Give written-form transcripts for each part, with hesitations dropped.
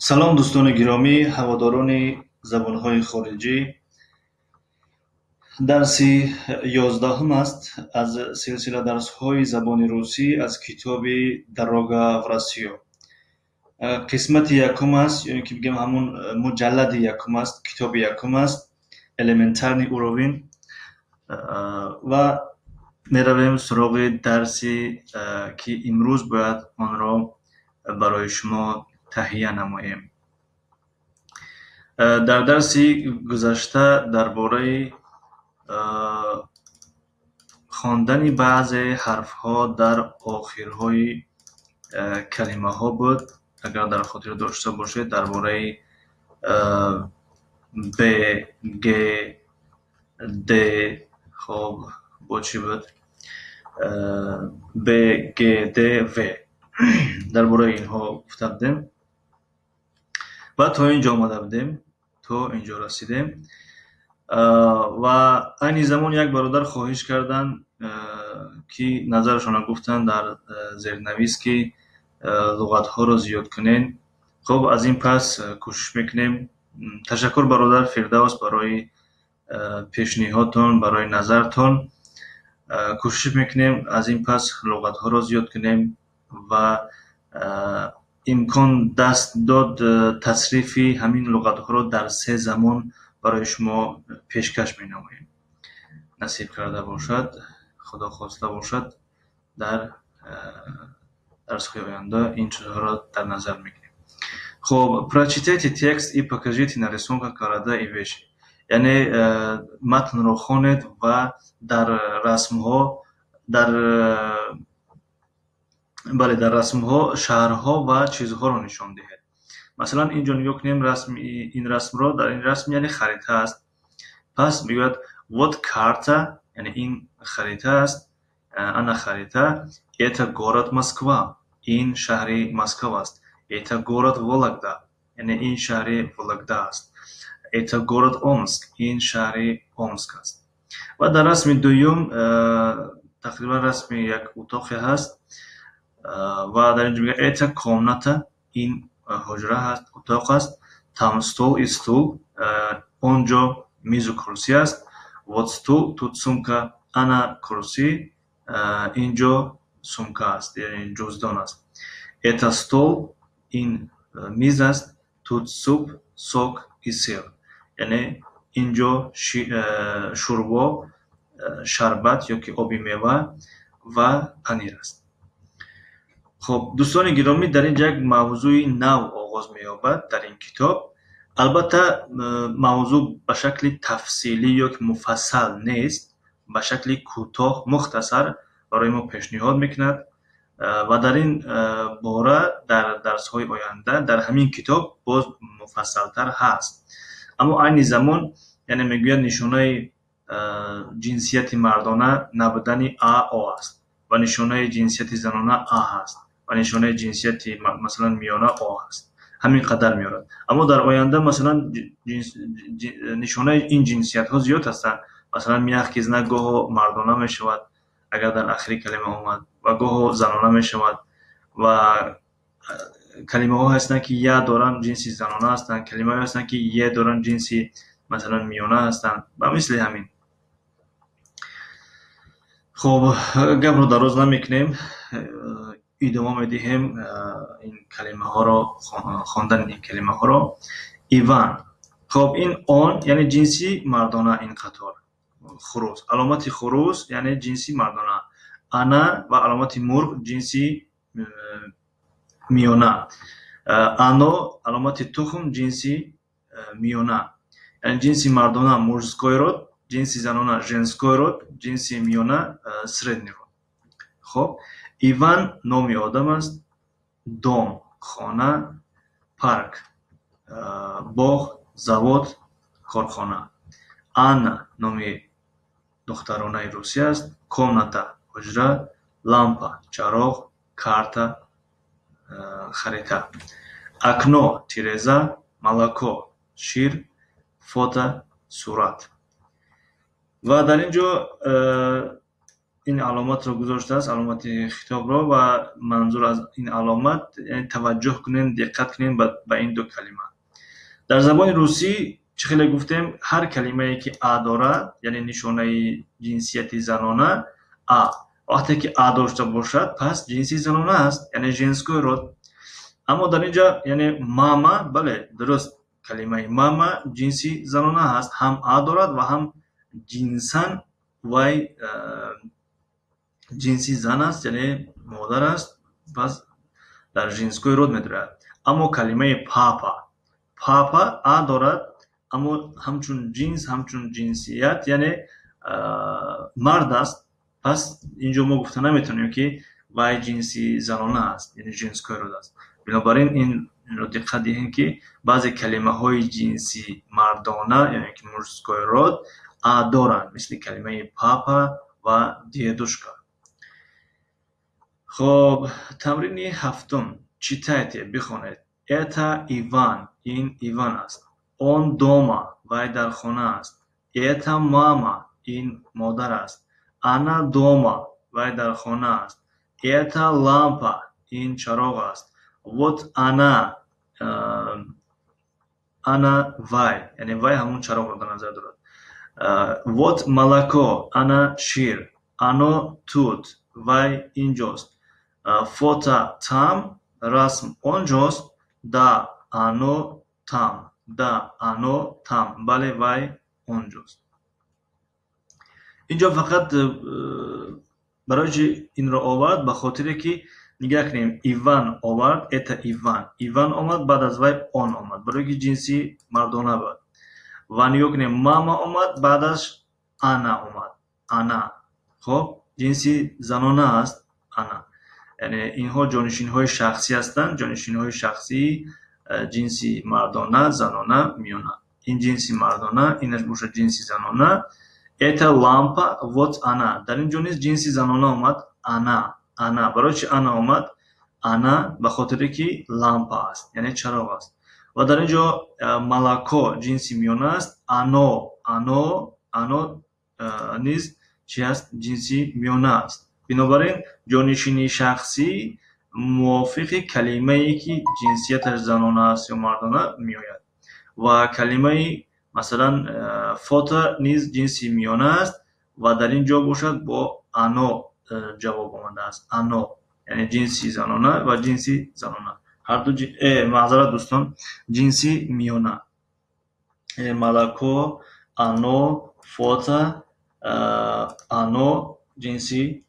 салом дӯстони гиромӣ, ҳаводорони забонҳои хориҷӣ. дарси 11 аст аз силсила дарсҳои забони русӣ аз китоби «Дорога в Россию». қисмати якум аст, ёне ки бигем ҳамун муҷаллади якум аст, китоби якум аст, элементарни уровин. ва меравем суроғи дарси ки имрӯз бояд онро барои шумо таҳия намоем. дар дарси гузашта дар бораи хондани баъзе ҳарфҳо дар охирҳои калимаҳо буд. агар дар хотир дошта бошед, дар бораи б, г, д, хоб бо чӣ буд? б, г, д, в. дар бораи инҳо гуфта будем ва то инҷо омада будем, то инҷо расидем. ва айни замон як бародар хоҳиш карданд ки назарашона гуфтанд дар зернавис ки луғатҳоро зиёд кунен. хоб, аз ин пас кӯшиш мекунем. ташаккур бародар Фирдавс барои пешниҳодтон, барои назартон. кӯшиш мекунем аз ин пас луғатҳоро зиёд кунем ва имкон даст дод тасрифи ҳамин луғатҳоро дар 3 замон барои шумо пешкаш менамоем. насиб карда бошад, худо хоста бошад, дар дарсҳои оянда ин чизҳоро дар назар мегирем. Хоб, прочитайте текст и покажите на рисунках города и вещи. яъне матнро хонед ва дар расмҳо, дар шаҳрҳо ва чизҳоро нишон диҳед. масалан, инҷо нигоҳ кунем, ин расмро, дар ин расм яъне харита аст. пас мегӯяд вот карта, яъне ин харита аст, ана харита. Это город Москва, ин шаҳри Москва аст. Это город Вологда, яъне ин шаҳри Вологда аст. Это город Омск, ин шаҳри Омск аст. ва дар расми дуюм тақрибан расми як утоқе ҳаст. ва дар инҷо мегӯяд это комната, ин ҳуҷра аст, утоқ аст. Там стол и стул, онҷо мизу курсӣ аст. Вот стул, тут сумка, ана курсӣ, инҷо сумка аст, яъне ҷуздон аст. Это стол, ин миз аст. Тут суп, сок и сир, яъне инҷо шӯрбо, шарбат ёки оби мева ва панир аст. хоб, дӯстони гиромӣ, дар инҷа як мавзӯи нав оғоз меёбад дар ин китоб. албатта мавзӯъ ба шакли тафсилӣ ёки муфассал нест, ба шакли кӯтоҳ, мухтасар барои мо пешниҳод мекунад. ва дар ин бора дар дарсҳои оянда дар ҳамин китоб боз муфассалтар ҳаст. аммо айни замон, яъне мегӯяд нишонаи ҷинсияти мардона набудани АО аст ва нишонаи ҷинсияти занона А ҳаст ва нишонаи ҷинсияти масалан миёна О ҳаст. ҳамин қадар меёрад. аммо дар оянда масалан нишонаи ин ҷинсиятҳо зиёд ҳастанд. масалан миахкизна гоҳо мардона мешавад, агар дар ахири калима омад, ва гоҳо занона мешавад. ва калимаҳо ҳастанд ки я доранд ҷинси занона ҳастанд, калимаҳое ҳастанд ки я доранд ҷинси масалан миёна ҳастанд ва мисли ҳамин. хоб, гапро дароз намекунем, идома медиҳем ин калимаҳоро, хондани ин калимаҳоро. Иван. хоб, ин он яъне ҷинси мардона, ин қатор. хурус, аломати хурус яъне ҷинси мардона. ана ва аломати мурғ ҷинси миёна. ано аломати тухм ҷинси миёна. яъне ҷинси мардона мужской род, ҷинси занона женской род, ҷинси миёна средний род. хоб, Иван номи одам аст. дом хона, парк боғ, завод, корхона. Анна номи духтаронаи русӣ аст. комната ҳуҷра, лампа чароғ, карта харита. акно тиреза, молоко шир, фото сурат. ва дар ин ҷо این علامت رو گذاشته است، علامت خطاب رو، و منظور از این علامت یعنی توجه کنین، دقت کنین به این دو کلمه. در زبان روسی چه خیلی گفتیم هر کلمه ای که ا دارد یعنی نشانه جنسیت زنانه ا، وقتی که ا داشته باشد پس جنسی زنانه است یعنی ژنسکوی род. اما در اینجا یعنی ماما، بله درست، کلمه ماما جنسی زنانه است، هم ا دارد و هم جنساً وای جنسی زن است یعنی مادر است، پس در ژنسکوی род می‌دارد. اما کلمه پاپا ا دارد اما همچون جنس همچون جنسیت یعنی مرد است، پس اینجا ما گفته نمیتونیم که وای جنسی زنانه است یعنی ژنسکوی رود است. بنابراین این رو دقت دهید که بعضی کلمه های جنسی مردانه یعنی که مورسکوی رود ا دارند، مثل کلمه پاپا و دیدوشکا. خب تمرین هفتم، читайте بخونید. Это Иван، این ایوان است. Он дома، وای در خانه است. Это мама، این مادر است. Она дома، وای در خانه است. Это лампа، این چراغ است. Вот она وای یعنی وای همون چراغ رو در نظر دارد. Вот молоко، она شیر. Оно тут، وای اینجاست. فوتا там، رسم آنجاست. Да, оно там. Да, оно там. بله وای آنجاست. اینجا فقط برای این را آورد به خاطر که نگاه کنیم ایوان آورد، eta ایوان آمد، بعد از وای آن آمد برای که جنسی مردانه بود. و نگاه کنیم ماما آمد، بعدش انا آمد، انا. خب جنسی زنانه است انا، یعنی اینها جانشین های شخصی هستند. جانشین های شخصی جنسی مردانه، زنانه، میانه. این جنسی مردانه، اینش باشه جنسی زنانه. eta lampa вот она. در اینجا نیست جنسی زنانه آمد انا. برای چی انا آمد؟ انا به خاطر که لامپا است یعنی چراغ است. و در اینجا ملاکو جنسی میانه است. انو نیز چی است؟ جنسی میانه است. بنابراین جانشینی شخصی موافق کلمه ای که جنسیتش زنانه است یا مردانه میآید. و کلمه مثلا فوتا نیز جنسی میانه است و در اینجا باشد با انو جواب آمده است. انو یعنی جنسی زنانه و جنسی زنانه، هر دو معذرت دوستان، جنسی میانه. ملاکو، انو، فوتا، انو جنسی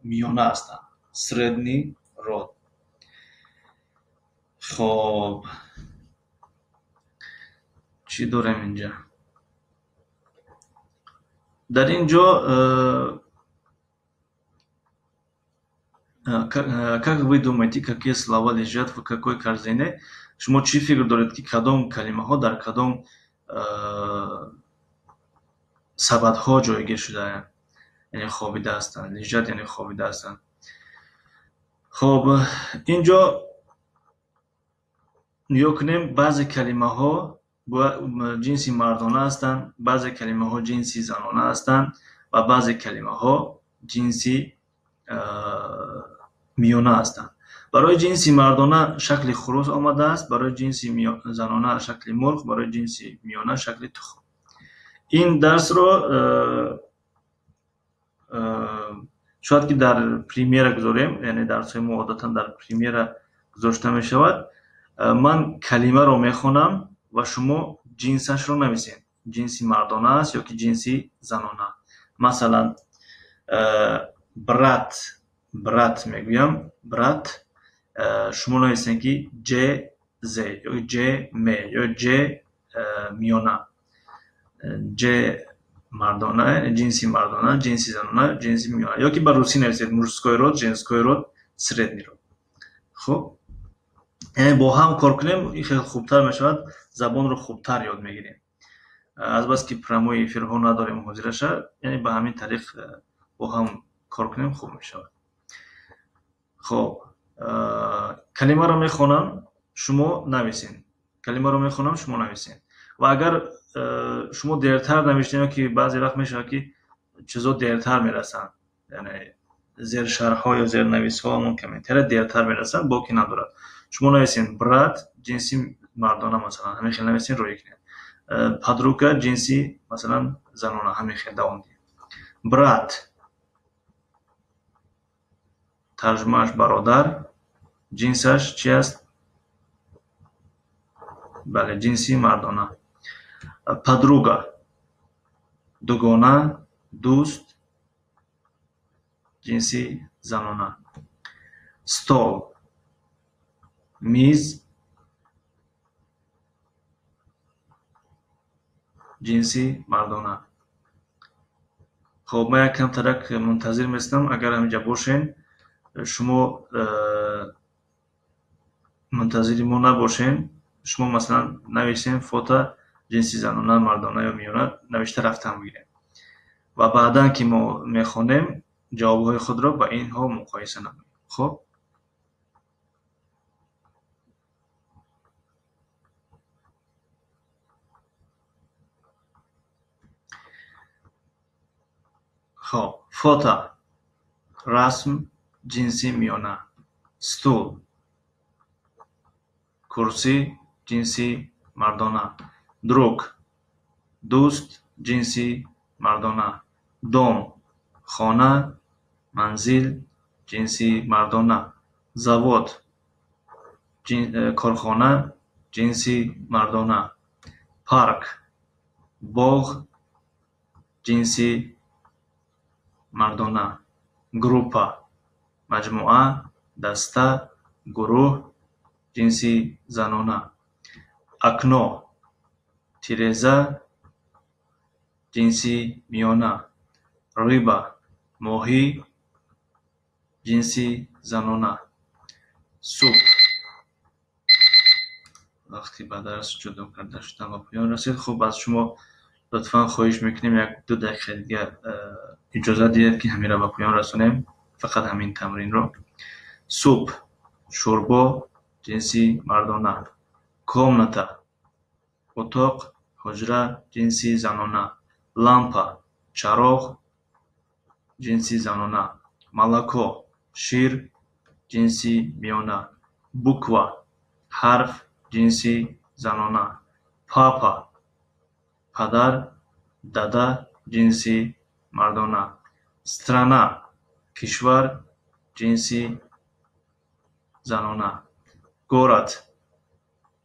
میانه هستند، سردنی род. خب چی داریم اینجا؟ در اینجا как вы думаете, какие слова лежат в какой корзине? شما چی فکر دارید که کدام کلمه ها در کدام سبد ها جایگیر شده یعنی خوابیده هستند؟ لجت یعنی خوابیده هستند. خب اینجا نگاه کنیم بعضی کلمه ها جنسی مردانه هستند، بعضی کلمه ها جنسی زنانه هستند و بعضی کلمه ها جنسی میانه هستند. برای جنسی مردانه شکل خروس آمده است، برای جنسی زنانه شکل مرغ، برای جنسی میانه شکل تخم. این درس رو شاید که در پریمیر گذاریم، یعنی درس های ما عادتا در پریمیر گذاشته می شود. من کلمه رو میخونم و شما جنسش رو نویسین، جنسی مردانه است یا که جنسی زنانه. مثلا برات میگویم، برات شما نویسین که ج ز یا ج م یا ج میانه. ج مردانه، جنسی مردانه، جنسی زنانه، جنسی میانه. یا که بر روسی نویسید مورسکوی род، ژنسکوی род، سردنی род. خب یعنی با هم کار کنیم این خیلی خوبتر میشود، زبان رو خوبتر یاد میگیریم. از بس که پراموی افیرها نداریم حاضرش، یعنی به همین طریق با هم کار کنیم خوب میشود. خب کلمه رو میخونم شما نویسین، کلمه رو میخونم شما نویسین. و اگر شما دیرتر نوشتین که بعضی وقت میشه که چیزا دیرتر میرسن، یعنی زیر شرح‌ها یا زیر نویس‌ها همون کامنت‌ها دیرتر میرسن باقی ندارد. شما نویسین برات جنسی مردانه مثلا همین خیلی نویسین روی کنید. پادروگا جنسی مثلا زنانه همین خیلی دوام دید. برات ترجمهش برادر، جنسش چی است؟ بله جنسی مردانه. پادروگا دوگانه، دوست، جنسی زنانه. стол میز، جنسی مردانه. خب من یک کم ترک منتظر میستم. اگر همینجا باشین شما منتظری ما نباشین، شما مثلا نویسین فوتا جنسی زنانه مردانه یا میانه نوشته رفتن بگیرین و بعدا که ما میخونیم جوابهای خود را با اینها مقایسه نماییم. خب فوتا رسم جنسی میانه. стул کرسی جنسی مردانه. друг دوست جنسی مردانه. дом خانه منزل جنسی مردانه. завод کارخانه جنسی مردانه. парк باغ جنسی مردانه. группа مجموعه دسته گروه جنسی زنانه. окно تیرزه جنسی میانه. риба ماهی جنسی زنانه. سوپ وقتی به درس جدا کرده شدم و پایان رسید. خب از شما لطفا خواهش میکنیم یک 2 دقیقه دیگه اجازه دید که همین را به پایان رسونیم، فقط همین تمرین رو. سوپ شوربا جنسی مردانه. комната اتاق حجره جنسی زنانه. лампа چراغ جنسی زنانه. молоко شیر جنسی میانه. буква حرف جنسی زنانه. پاپا پدر دادا جنسی مردانه. страна کشور جنسی زنانه. город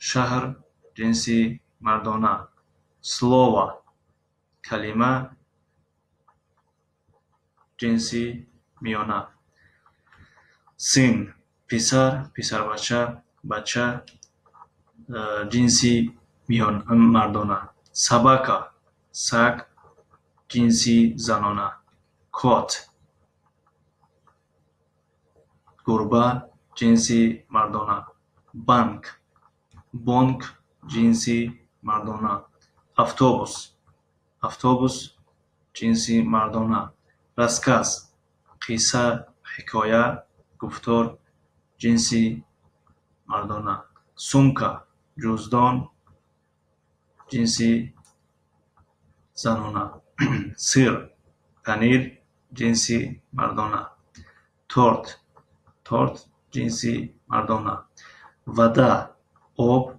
شهر جنسی مردانه. слово کلمه جنسی میانه. сын پسر بچه بچه جنسی مردانه. собака سگ جنسی زنانه. کот گربه جنسی مردانه. بانک جنسی مردانه. اتوبوس جنسی مردانه. расskаз قصه حکایه گفتار جنسی مردانه. سومکا جزدان جنسی زنانه. سیر پنیر جنسی مردانه. تورت جنسی مردانه. вода آب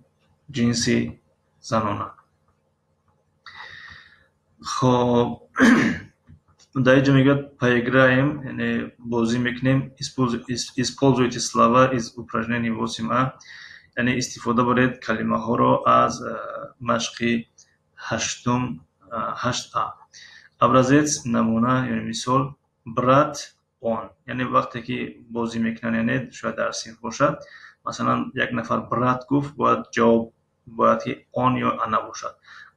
جنسی زنانه. خب در اینجا میگه поиграем یعنی بازی میکنیم. используйте слова из упражнений 8а یعنی استفاده برید کلمه ها رو از مشق 8a. образец نمونه یعنی مثال брат он یعنی وقتی که بازی میکنن یعنی شاید در صنف باشد مثلا یک نفر برات گفت باید جواب باید که آن یا انا باشد.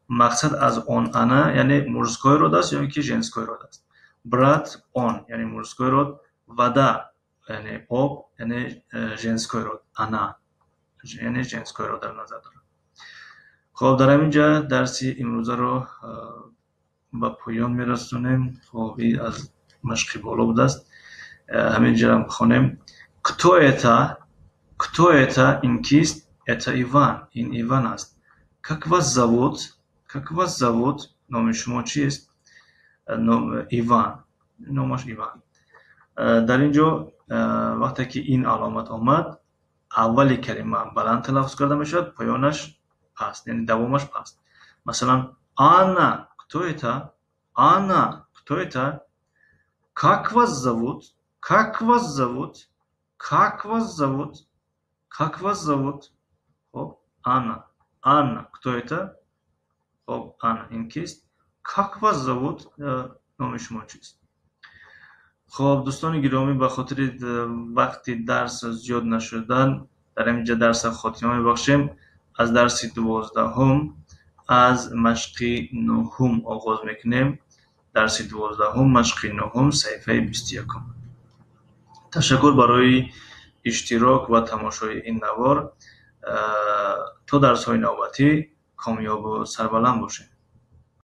مقصد از آن انا یعنی мужской род است یا اینکه женский род است. برات آن یعنی мужской род. вода یعنی آب یعنی женский род. انا یعنی женский род در نظر دارم. خب در اینجا درس امروزه رو به پایان میرسونیم. خب این از مشق بالا بود است. همینجا هم بخونیم. кто это این کیست؟ это Иван این ایوان است. как вас зовут نام شما چیست؟ نام ایوان نامش ایوان. дар ин ҷо вақте ки ин аломат омад, аввали калима баланд талаффуз карда мешавад, поёнаш паст, яъне давомаш паст. Масалан, Анна, кто это? Анна, кто это? Как вас зовут? Как вас зовут? Как вас зовут? Как вас зовут? Хоб, Анна. Анна, кто это? Хоб, Анна, ин кист? Как вас зовут? номи шумо чист? خب دوستان گرامی، به خاطر وقتی درس زیاد نشدن در اینجا درس خاتمه میبخشیم. از درس 12 از مشق 9 آغاز میکنیم. درس 12 مشق 9 صفحه 21. تشکر برای اشتراک و تماشای این نوار. تا درس های نوبتی کامیاب و سربلند باشید.